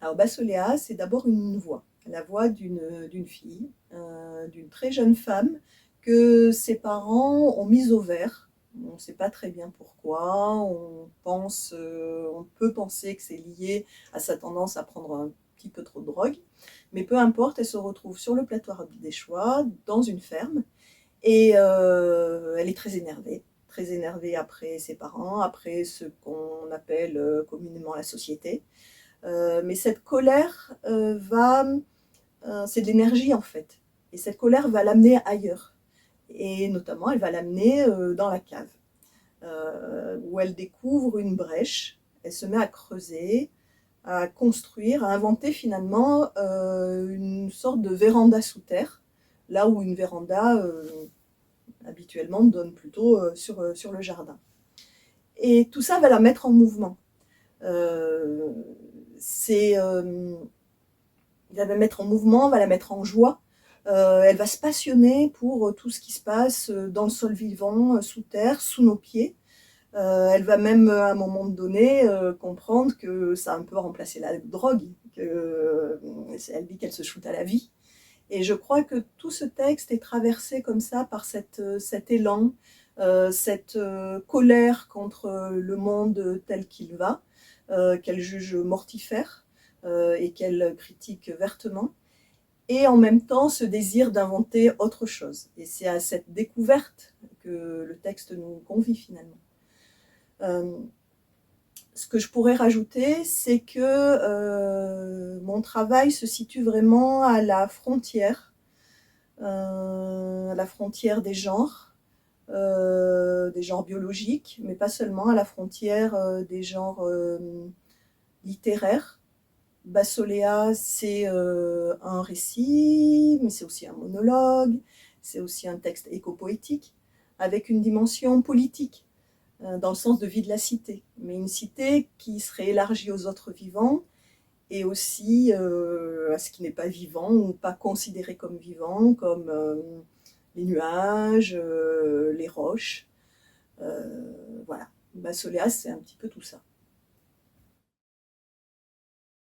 Alors Bassoléa, c'est d'abord une voix, la voix d'une fille, d'une très jeune femme que ses parents ont mise au vert. On ne sait pas très bien pourquoi, on peut penser que c'est lié à sa tendance à prendre un petit peu trop de drogue, mais peu importe, elle se retrouve sur le plateau des Choix, dans une ferme, et elle est très énervée après ses parents, après ce qu'on appelle communément la société. Mais cette colère c'est de l'énergie en fait. Et cette colère va l'amener ailleurs. Et notamment, elle va l'amener dans la cave, où elle découvre une brèche. Elle se met à creuser, à construire, à inventer finalement une sorte de véranda sous terre, là où une véranda habituellement donne plutôt sur le jardin. Et tout ça va la mettre en mouvement. Euh, c'est va la mettre en mouvement, va la mettre en joie. Elle va se passionner pour tout ce qui se passe dans le sol vivant, sous terre, sous nos pieds. Elle va même à un moment donné comprendre que ça a un peu remplacé la drogue, elle dit qu'elle se shoot à la vie. Et je crois que tout ce texte est traversé comme ça par cet élan, cette colère contre le monde tel qu'il va, qu'elle juge mortifère et qu'elle critique vertement, et en même temps ce désir d'inventer autre chose. Et c'est à cette découverte que le texte nous convie finalement. Ce que je pourrais rajouter, c'est que mon travail se situe vraiment à la frontière des genres biologiques, mais pas seulement, à la frontière des genres littéraires. Bassoléa, c'est un récit, mais c'est aussi un monologue, c'est aussi un texte éco-poétique, avec une dimension politique, dans le sens de vie de la cité, mais une cité qui serait élargie aux autres vivants, et aussi à ce qui n'est pas vivant ou pas considéré comme vivant, comme les nuages, les roches. Voilà. Bassoléa, c'est un petit peu tout ça.